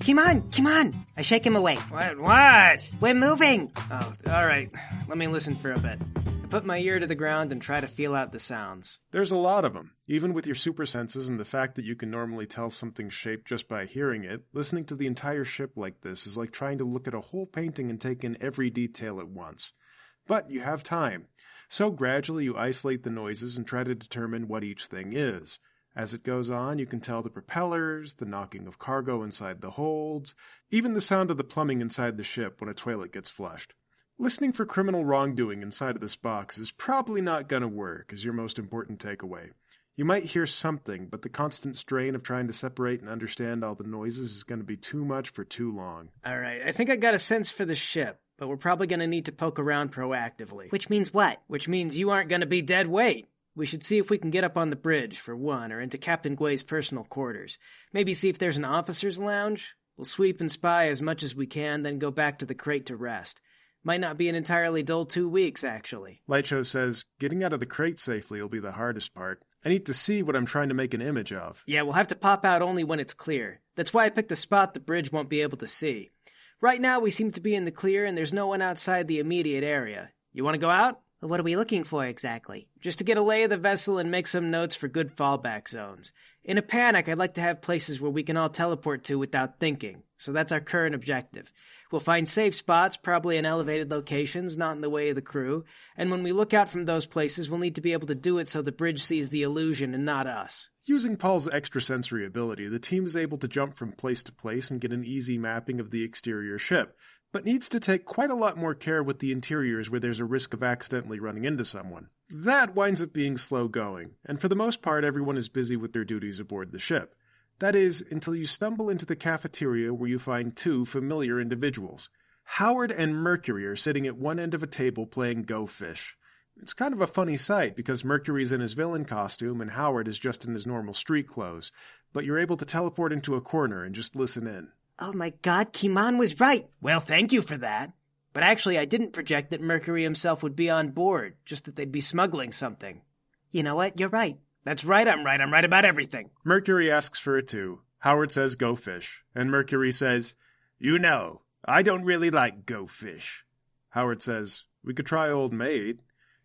Come on. I shake him away. What? We're moving. Oh, all right. Let me listen for a bit. I put my ear to the ground and try to feel out the sounds. There's a lot of them. Even with your super senses and the fact that you can normally tell something's shape just by hearing it, listening to the entire ship like this is like trying to look at a whole painting and take in every detail at once. But you have time. So gradually you isolate the noises and try to determine what each thing is. As it goes on, you can tell the propellers, the knocking of cargo inside the holds, even the sound of the plumbing inside the ship when a toilet gets flushed. Listening for criminal wrongdoing inside of this box is probably not going to work as your most important takeaway. You might hear something, but the constant strain of trying to separate and understand all the noises is going to be too much for too long. All right, I think I got a sense for the ship, but we're probably going to need to poke around proactively. Which means what? Which means you aren't going to be dead weight. We should see if we can get up on the bridge, for one, or into Captain Guei's personal quarters. Maybe see if there's an officer's lounge. We'll sweep and spy as much as we can, then go back to the crate to rest. Might not be an entirely dull 2 weeks, actually. Lightshow says, getting out of the crate safely will be the hardest part. I need to see what I'm trying to make an image of. Yeah, we'll have to pop out only when it's clear. That's why I picked a spot the bridge won't be able to see. Right now, we seem to be in the clear, and there's no one outside the immediate area. You want to go out? Well, what are we looking for exactly? Just to get a lay of the vessel and make some notes for good fallback zones. In a panic, I'd like to have places where we can all teleport to without thinking, so that's our current objective. We'll find safe spots, probably in elevated locations, not in the way of the crew, and when we look out from those places, we'll need to be able to do it so the bridge sees the illusion and not us. Using Paul's extrasensory ability, the team is able to jump from place to place and get an easy mapping of the exterior ship, but needs to take quite a lot more care with the interiors where there's a risk of accidentally running into someone. That winds up being slow going, and for the most part everyone is busy with their duties aboard the ship. That is, until you stumble into the cafeteria where you find two familiar individuals. Howard and Mercury are sitting at one end of a table playing Go Fish. It's kind of a funny sight because Mercury's in his villain costume and Howard is just in his normal street clothes, but you're able to teleport into a corner and just listen in. Oh my god, Kiman was right. Well, thank you for that. But actually, I didn't project that Mercury himself would be on board, just that they'd be smuggling something. You know what? You're right. That's right, I'm right. I'm right about everything. Mercury asks for it too. Howard says Go Fish, and Mercury says, "You know, I don't really like Go Fish." Howard says, "We could try Old Maid."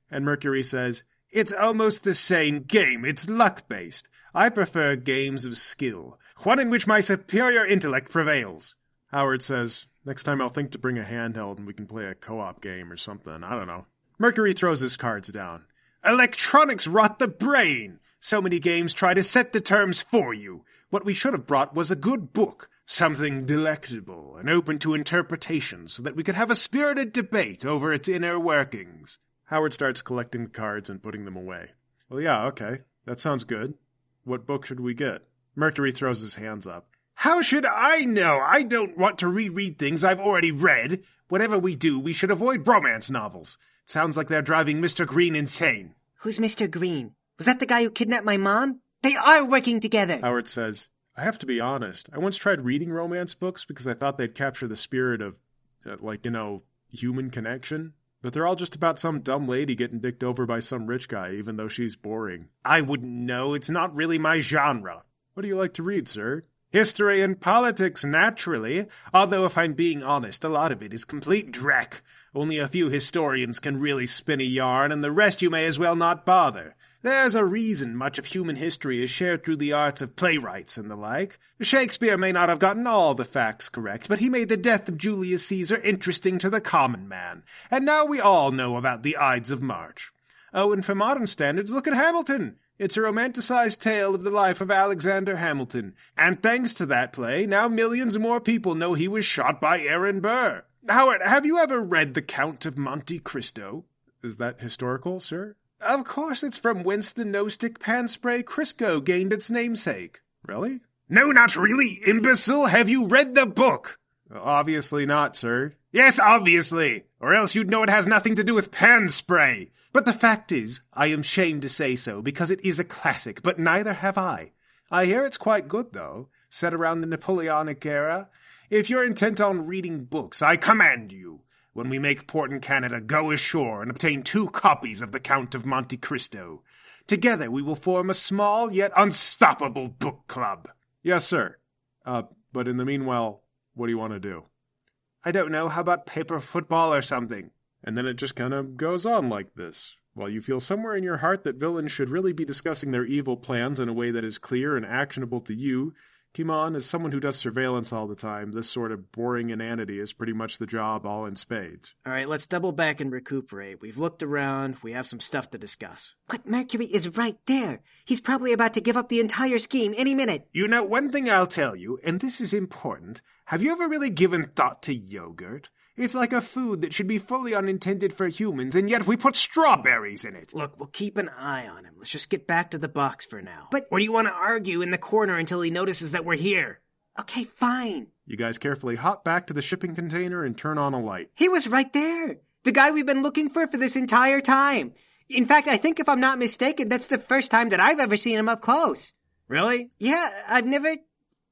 And Mercury says, "It's almost the same game. It's luck-based. I prefer games of skill, one in which my superior intellect prevails." Howard says, "Next time I'll think to bring a handheld and we can play a co-op game or something. I don't know." Mercury throws his cards down. "Electronics rot the brain. So many games try to set the terms for you. What we should have brought was a good book, something delectable and open to interpretation so that we could have a spirited debate over its inner workings." Howard starts collecting the cards and putting them away. "Well, yeah, okay. That sounds good. What book should we get?" Mercury throws his hands up. "How should I know? I don't want to reread things I've already read. Whatever we do, we should avoid romance novels. It sounds like they're driving Mr. Green insane." Who's Mr. Green? Was that the guy who kidnapped my mom? They are working together. Howard says, "I have to be honest. I once tried reading romance books because I thought they'd capture the spirit of, human connection. But they're all just about some dumb lady getting dicked over by some rich guy, even though she's boring." "I wouldn't know. It's not really my genre." "What do you like to read, sir?" "History and politics, naturally. Although, if I'm being honest, a lot of it is complete dreck. Only a few historians can really spin a yarn, and the rest you may as well not bother. There's a reason much of human history is shared through the arts of playwrights and the like. Shakespeare may not have gotten all the facts correct, but he made the death of Julius Caesar interesting to the common man. And now we all know about the Ides of March. Oh, and for modern standards, look at Hamilton. It's a romanticized tale of the life of Alexander Hamilton. And thanks to that play, now millions more people know he was shot by Aaron Burr. Howard, have you ever read The Count of Monte Cristo?" "Is that historical, sir?" "Of course, it's from whence the no-stick pan-spray Crisco gained its namesake." "Really?" "No, not really, imbecile. Have you read the book?" "Obviously not, sir." "Yes, obviously, or else you'd know it has nothing to do with pan-spray. But the fact is, I am ashamed to say so, because it is a classic, but neither have I. I hear it's quite good, though, set around the Napoleonic era. If you're intent on reading books, I command you, when we make port in Canada, go ashore and obtain 2 copies of The Count of Monte Cristo. Together we will form a small yet unstoppable book club." "Yes, sir. But in the meanwhile, What do you want to do? I don't know. How about paper football or something? And then it just kind of goes on like this, while you feel somewhere in your heart that villains should really be discussing their evil plans in a way that is clear and actionable to you. Kimon, as someone who does surveillance all the time, this sort of boring inanity is pretty much the job all in spades. All right, let's double back and recuperate. We've looked around. We have some stuff to discuss. But Mercury is right there. He's probably about to give up the entire scheme any minute. You know, one thing I'll tell you, and this is important, have you ever really given thought to yogurt? It's like a food that should be fully unintended for humans, and yet we put strawberries in it. Look, we'll keep an eye on him. Let's just get back to the box for now. But... Or do you want to argue in the corner until he notices that we're here? Okay, fine. You guys carefully hop back to the shipping container and turn on a light. He was right there. The guy we've been looking for this entire time. In fact, I think if I'm not mistaken, that's the first time that I've ever seen him up close. Really? Yeah, I've never...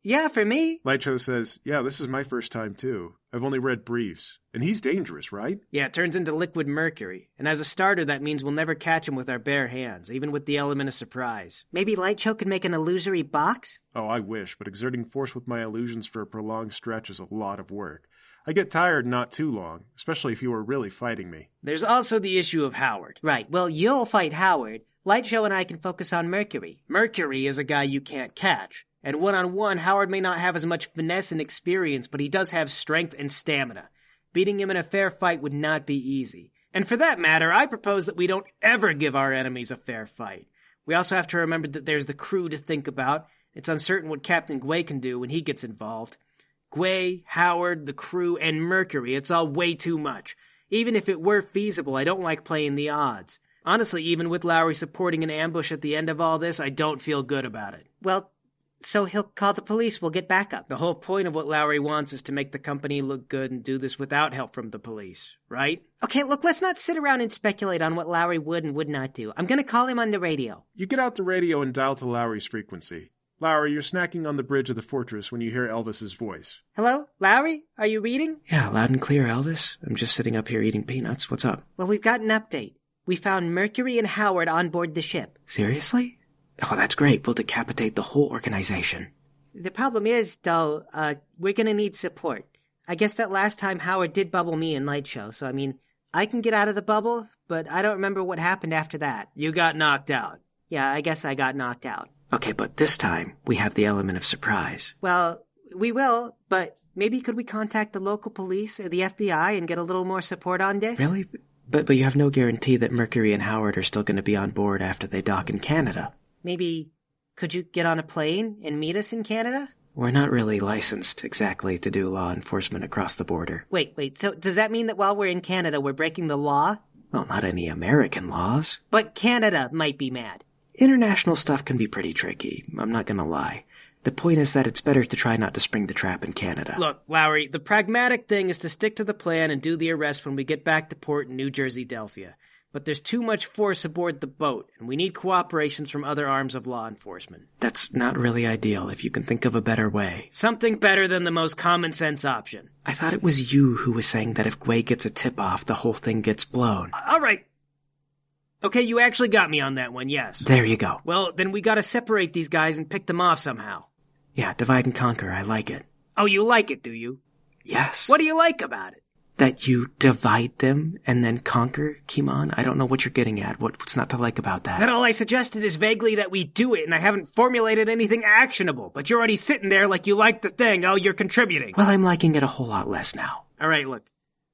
Yeah, for me. Lightshow says, yeah, this is my first time too. I've only read briefs. And he's dangerous, right? Yeah, it turns into liquid mercury. And as a starter, that means we'll never catch him with our bare hands, even with the element of surprise. Maybe Lightshow could make an illusory box? Oh, I wish, but exerting force with my illusions for a prolonged stretch is a lot of work. I get tired not too long, especially if you were really fighting me. There's also the issue of Howard. Right, well, you'll fight Howard. Lightshow and I can focus on Mercury. Mercury is a guy you can't catch. And one-on-one, Howard may not have as much finesse and experience, but he does have strength and stamina. Beating him in a fair fight would not be easy. And for that matter, I propose that we don't ever give our enemies a fair fight. We also have to remember that there's the crew to think about. It's uncertain what Captain Guei can do when he gets involved. Guei, Howard, the crew, and Mercury, it's all way too much. Even if it were feasible, I don't like playing the odds. Honestly, even with Lowry supporting an ambush at the end of all this, I don't feel good about it. Well, so he'll call the police. We'll get backup. The whole point of what Lowry wants is to make the company look good and do this without help from the police, right? Okay, look, let's not sit around and speculate on what Lowry would and would not do. I'm going to call him on the radio. You get out the radio and dial to Lowry's frequency. Lowry, you're snacking on the bridge of the fortress when you hear Elvis's voice. Hello? Lowry? Are you reading? Yeah, loud and clear, Elvis. I'm just sitting up here eating peanuts. What's up? Well, we've got an update. We found Mercury and Howard on board the ship. Seriously? Oh, that's great. We'll decapitate the whole organization. The problem is, though, we're gonna need support. I guess that last time Howard did bubble me in Lightshow, so I mean, I can get out of the bubble, but I don't remember what happened after that. You got knocked out. Yeah, I guess I got knocked out. Okay, but this time, we have the element of surprise. Well, we will, but maybe could we contact the local police or the FBI and get a little more support on this? Really? But you have no guarantee that Mercury and Howard are still going to be on board after they dock in Canada. Maybe, could you get on a plane and meet us in Canada? We're not really licensed exactly to do law enforcement across the border. Wait, so does that mean that while we're in Canada we're breaking the law? Well, not any American laws. But Canada might be mad. International stuff can be pretty tricky, I'm not gonna lie. The point is that it's better to try not to spring the trap in Canada. Look, Lowry, the pragmatic thing is to stick to the plan and do the arrest when we get back to port in New Jersey-Delphia. But there's too much force aboard the boat, and we need cooperations from other arms of law enforcement. That's not really ideal if you can think of a better way. Something better than the most common-sense option. I thought it was you who was saying that if Guei gets a tip-off, the whole thing gets blown. All right. Okay, you actually got me on that one, yes. There you go. Well, then we gotta separate these guys and pick them off somehow. Yeah, divide and conquer, I like it. Oh, you like it, do you? Yes. What do you like about it? That you divide them and then conquer, Kimon? I don't know what you're getting at. What's not to like about that? That all I suggested is vaguely that we do it, and I haven't formulated anything actionable. But you're already sitting there like you like the thing. Oh, you're contributing. Well, I'm liking it a whole lot less now. All right, look.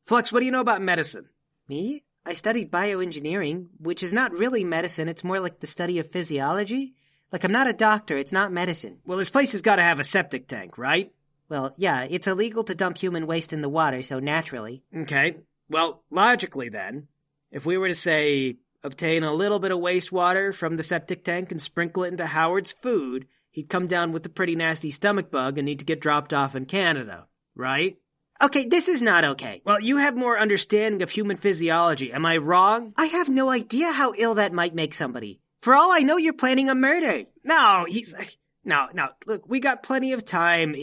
Flux, what do you know about medicine? Me? I studied bioengineering, which is not really medicine. It's more like the study of physiology. Like, I'm not a doctor. It's not medicine. Well, this place has got to have a septic tank, right? Well, yeah, it's illegal to dump human waste in the water, so naturally. Okay. Well, logically then, if we were to, say, obtain a little bit of wastewater from the septic tank and sprinkle it into Howard's food, he'd come down with a pretty nasty stomach bug and need to get dropped off in Canada, right? Okay, this is not okay. Well, you have more understanding of human physiology. Am I wrong? I have no idea how ill that might make somebody. For all I know, you're planning a murder. No, No, look, we got plenty of time.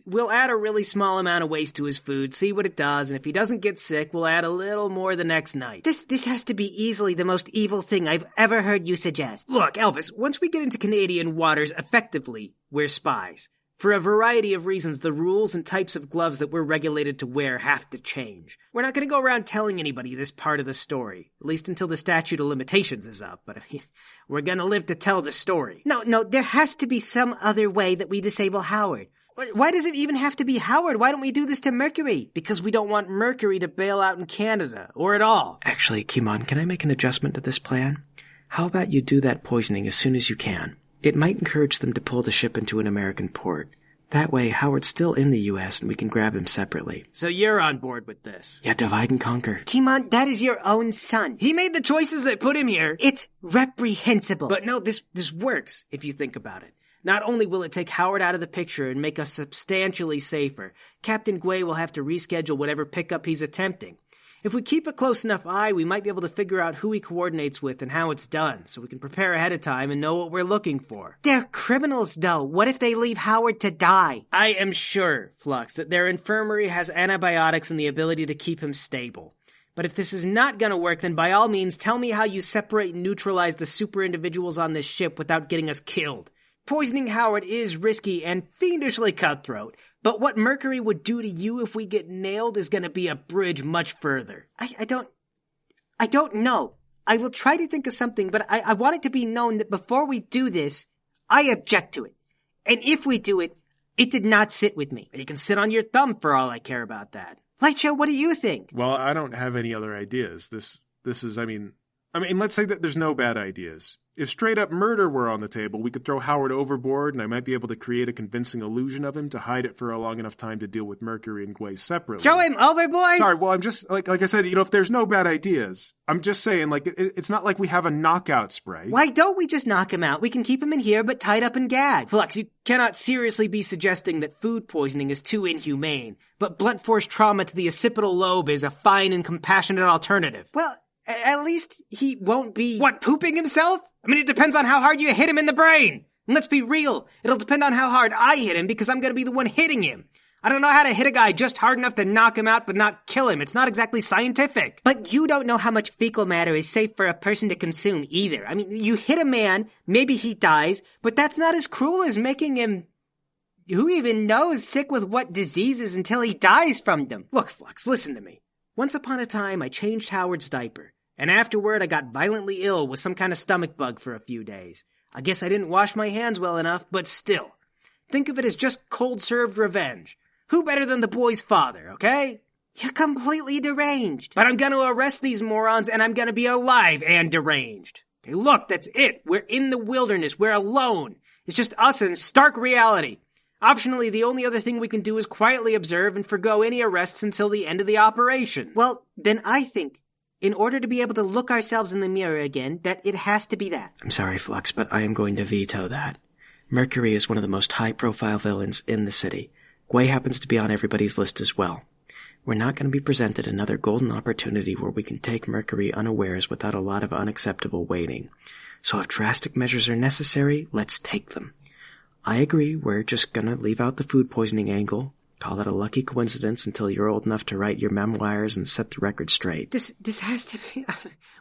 We'll add a really small amount of waste to his food, see what it does, and if he doesn't get sick, we'll add a little more the next night. This has to be easily the most evil thing I've ever heard you suggest. Look, Elvis, once we get into Canadian waters, effectively, we're spies. For a variety of reasons, the rules and types of gloves that we're regulated to wear have to change. We're not going to go around telling anybody this part of the story, at least until the statute of limitations is up, but I mean, we're going to live to tell the story. No, there has to be some other way that we disable Howard. Why does it even have to be Howard? Why don't we do this to Mercury? Because we don't want Mercury to bail out in Canada, or at all. Actually, Kimon, can I make an adjustment to this plan? How about you do that poisoning as soon as you can? It might encourage them to pull the ship into an American port. That way, Howard's still in the U.S. and we can grab him separately. So you're on board with this? Yeah, divide and conquer. Kimon, that is your own son. He made the choices that put him here. It's reprehensible. But no, this works, if you think about it. Not only will it take Howard out of the picture and make us substantially safer, Captain Guei will have to reschedule whatever pickup he's attempting. If we keep a close enough eye, we might be able to figure out who he coordinates with and how it's done, so we can prepare ahead of time and know what we're looking for. They're criminals, though. What if they leave Howard to die? I am sure, Flux, that their infirmary has antibiotics and the ability to keep him stable. But if this is not going to work, then by all means, tell me how you separate and neutralize the super individuals on this ship without getting us killed. Poisoning Howard is risky and fiendishly cutthroat, but what Mercury would do to you if we get nailed is going to be a bridge much further. I don't know. I will try to think of something, but I want it to be known that before we do this, I object to it. And if we do it, it did not sit with me. You can sit on your thumb for all I care about that. Lightshow, what do you think? Well, I don't have any other ideas. This is, I mean, let's say that there's no bad ideas. If straight-up murder were on the table, we could throw Howard overboard, and I might be able to create a convincing illusion of him to hide it for a long enough time to deal with Mercury and Guei separately. Throw him overboard? Sorry, well, I'm just, like I said, if there's no bad ideas, I'm just saying, it's not like we have a knockout spray. Why don't we just knock him out? We can keep him in here, but tied up and gagged. Flux, you cannot seriously be suggesting that food poisoning is too inhumane, but blunt force trauma to the occipital lobe is a fine and compassionate alternative. Well, at least he won't be... What, pooping himself? I mean, it depends on how hard you hit him in the brain. And let's be real, it'll depend on how hard I hit him because I'm going to be the one hitting him. I don't know how to hit a guy just hard enough to knock him out but not kill him. It's not exactly scientific. But you don't know how much fecal matter is safe for a person to consume either. I mean, you hit a man, maybe he dies, but that's not as cruel as making him... Who even knows sick with what diseases until he dies from them? Look, Flux, listen to me. Once upon a time, I changed Howard's diaper. And afterward, I got violently ill with some kind of stomach bug for a few days. I guess I didn't wash my hands well enough, but still. Think of it as just cold-served revenge. Who better than the boy's father, okay? You're completely deranged. But I'm gonna arrest these morons, and I'm gonna be alive and deranged. Okay, look, that's it. We're in the wilderness. We're alone. It's just us and stark reality. Optionally, the only other thing we can do is quietly observe and forgo any arrests until the end of the operation. Well, then I think... in order to be able to look ourselves in the mirror again, that it has to be that. I'm sorry, Flux, but I am going to veto that. Mercury is one of the most high-profile villains in the city. Guei happens to be on everybody's list as well. We're not going to be presented another golden opportunity where we can take Mercury unawares without a lot of unacceptable waiting. So if drastic measures are necessary, let's take them. I agree, we're just going to leave out the food poisoning angle. Call it a lucky coincidence until you're old enough to write your memoirs and set the record straight. This has to be...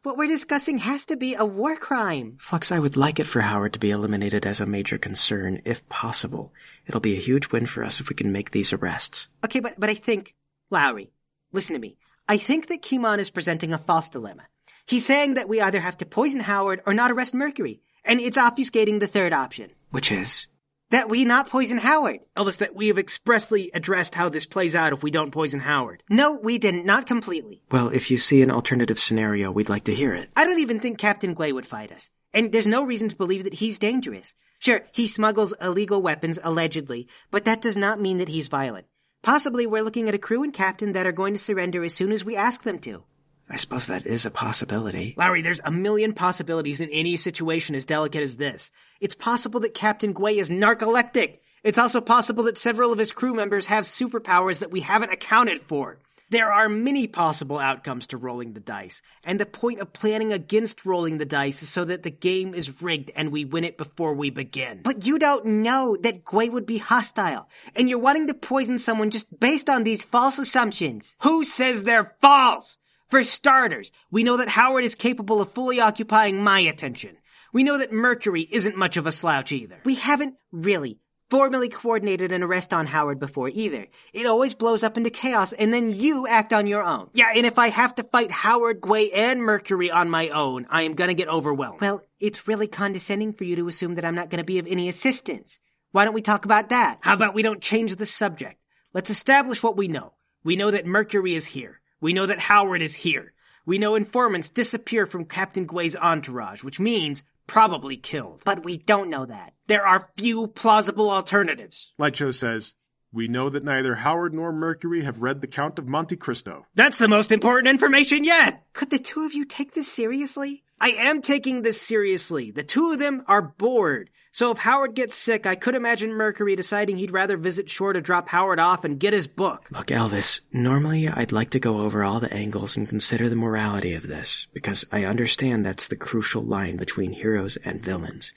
what we're discussing has to be a war crime. Flux, I would like it for Howard to be eliminated as a major concern, if possible. It'll be a huge win for us if we can make these arrests. Okay, but I think... Lowry, listen to me. I think that Kimon is presenting a false dilemma. He's saying that we either have to poison Howard or not arrest Mercury. And it's obfuscating the third option. Which is? That we not poison Howard. Elvis, that we have expressly addressed how this plays out if we don't poison Howard. No, we didn't. Not completely. Well, if you see an alternative scenario, we'd like to hear it. I don't even think Captain Guei would fight us. And there's no reason to believe that he's dangerous. Sure, he smuggles illegal weapons, allegedly, but that does not mean that he's violent. Possibly we're looking at a crew and captain that are going to surrender as soon as we ask them to. I suppose that is a possibility. Lowry, there's a million possibilities in any situation as delicate as this. It's possible that Captain Guei is narcoleptic. It's also possible that several of his crew members have superpowers that we haven't accounted for. There are many possible outcomes to rolling the dice, and the point of planning against rolling the dice is so that the game is rigged and we win it before we begin. But you don't know that Guei would be hostile, and you're wanting to poison someone just based on these false assumptions. Who says they're false? For starters, we know that Howard is capable of fully occupying my attention. We know that Mercury isn't much of a slouch either. We haven't really formally coordinated an arrest on Howard before either. It always blows up into chaos, and then you act on your own. Yeah, and if I have to fight Howard, Guei, and Mercury on my own, I am gonna get overwhelmed. Well, it's really condescending for you to assume that I'm not gonna be of any assistance. Why don't we talk about that? How about we don't change the subject? Let's establish what we know. We know that Mercury is here. We know that Howard is here. We know informants disappear from Captain Guei's entourage, which means probably killed. But we don't know that. There are few plausible alternatives. Lightshow says, we know that neither Howard nor Mercury have read the Count of Monte Cristo. That's the most important information yet! Could the two of you take this seriously? I am taking this seriously. The two of them are bored. So if Howard gets sick, I could imagine Mercury deciding he'd rather visit shore to drop Howard off and get his book. Look, Elvis, normally I'd like to go over all the angles and consider the morality of this, because I understand that's the crucial line between heroes and villains.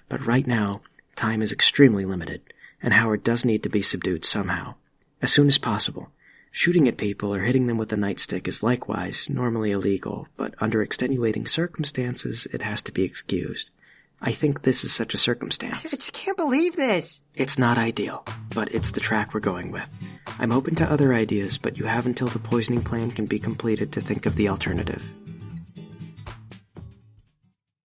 But right now, time is extremely limited, and Howard does need to be subdued somehow. As soon as possible. Shooting at people or hitting them with a nightstick is likewise normally illegal, but under extenuating circumstances, it has to be excused. I think this is such a circumstance. I just can't believe this. It's not ideal, but it's the track we're going with. I'm open to other ideas, but you have until the poisoning plan can be completed to think of the alternative.